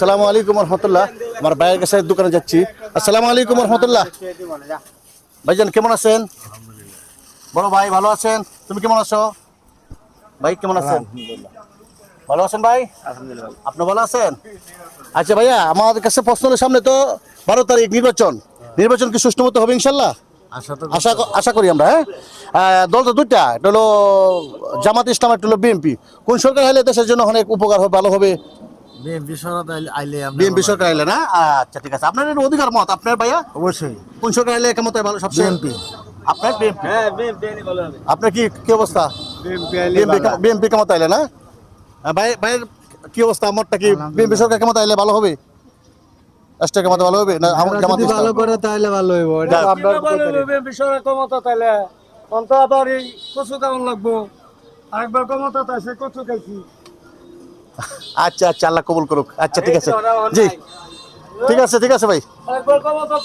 আসসালামু আলাইকুম রহমতুল্লাহ। আমার ভাইয়ের কাছে দোকানে যাচ্ছি। আসসালামু আলাইকুম রহমতুল্লাহ। ভাইজান কেমন আছেন? বড় ভাই ভালো আছেন? তুমি কেমন আছো ভাই? কেমন আছেন? ভালো আছেন ভাই? আপনি ভালো আছেন? আচ্ছা ভাইয়া, আমাদের কাছে প্রশ্ন হলো, সামনে তো 12 তারিখ নির্বাচন কি সুষ্ঠু মতো হবে ইনশাল্লাহ? আশা করি আমরা। হ্যাঁ, দল তো দুইটা, এটা হলো জামাত ইসলাম, একটা হলো বিএনপি। কোন সরকার হলে দেশের জন্য অনেক উপকার হবে, ভালো হবে? বিএনপি সরকার আইলে না? আচ্ছা ঠিক আছে, আপনার এটা অধিকার মত আপনার ভাইয়া। অবশ্যই কোন সরকার আইলে কেমন হয় ভালো সবচেয়ে? বিএনপি। আপনার বিএনপি? হ্যাঁ বিএনপি ভালো হবে। আপনার কি অবস্থা? বিএনপি কেমন আইলে না? ভাইয়ের কি অবস্থা? আমারটা কি বিএনপি সরকার কেমন আইলে ভালো হবে? রাষ্ট্র কেমন ভালো হবে না জামাত যদি ভালো ইসলাম? করে তাহলে ভালো হইব, এটা তো আপনার উপর তৈরি। বিষয় ক্ষমতা তাইলে অন্ত আবার এই কচু কেমন লাগবো, আরেকবার ক্ষমতা তাইছে কচু খাইছি। আচ্ছা আচ্ছা, আল্লাহ কবুল করুক। আচ্ছা ঠিক আছে জি, ঠিক আছে ভাই। আরেকবার ক্ষমতা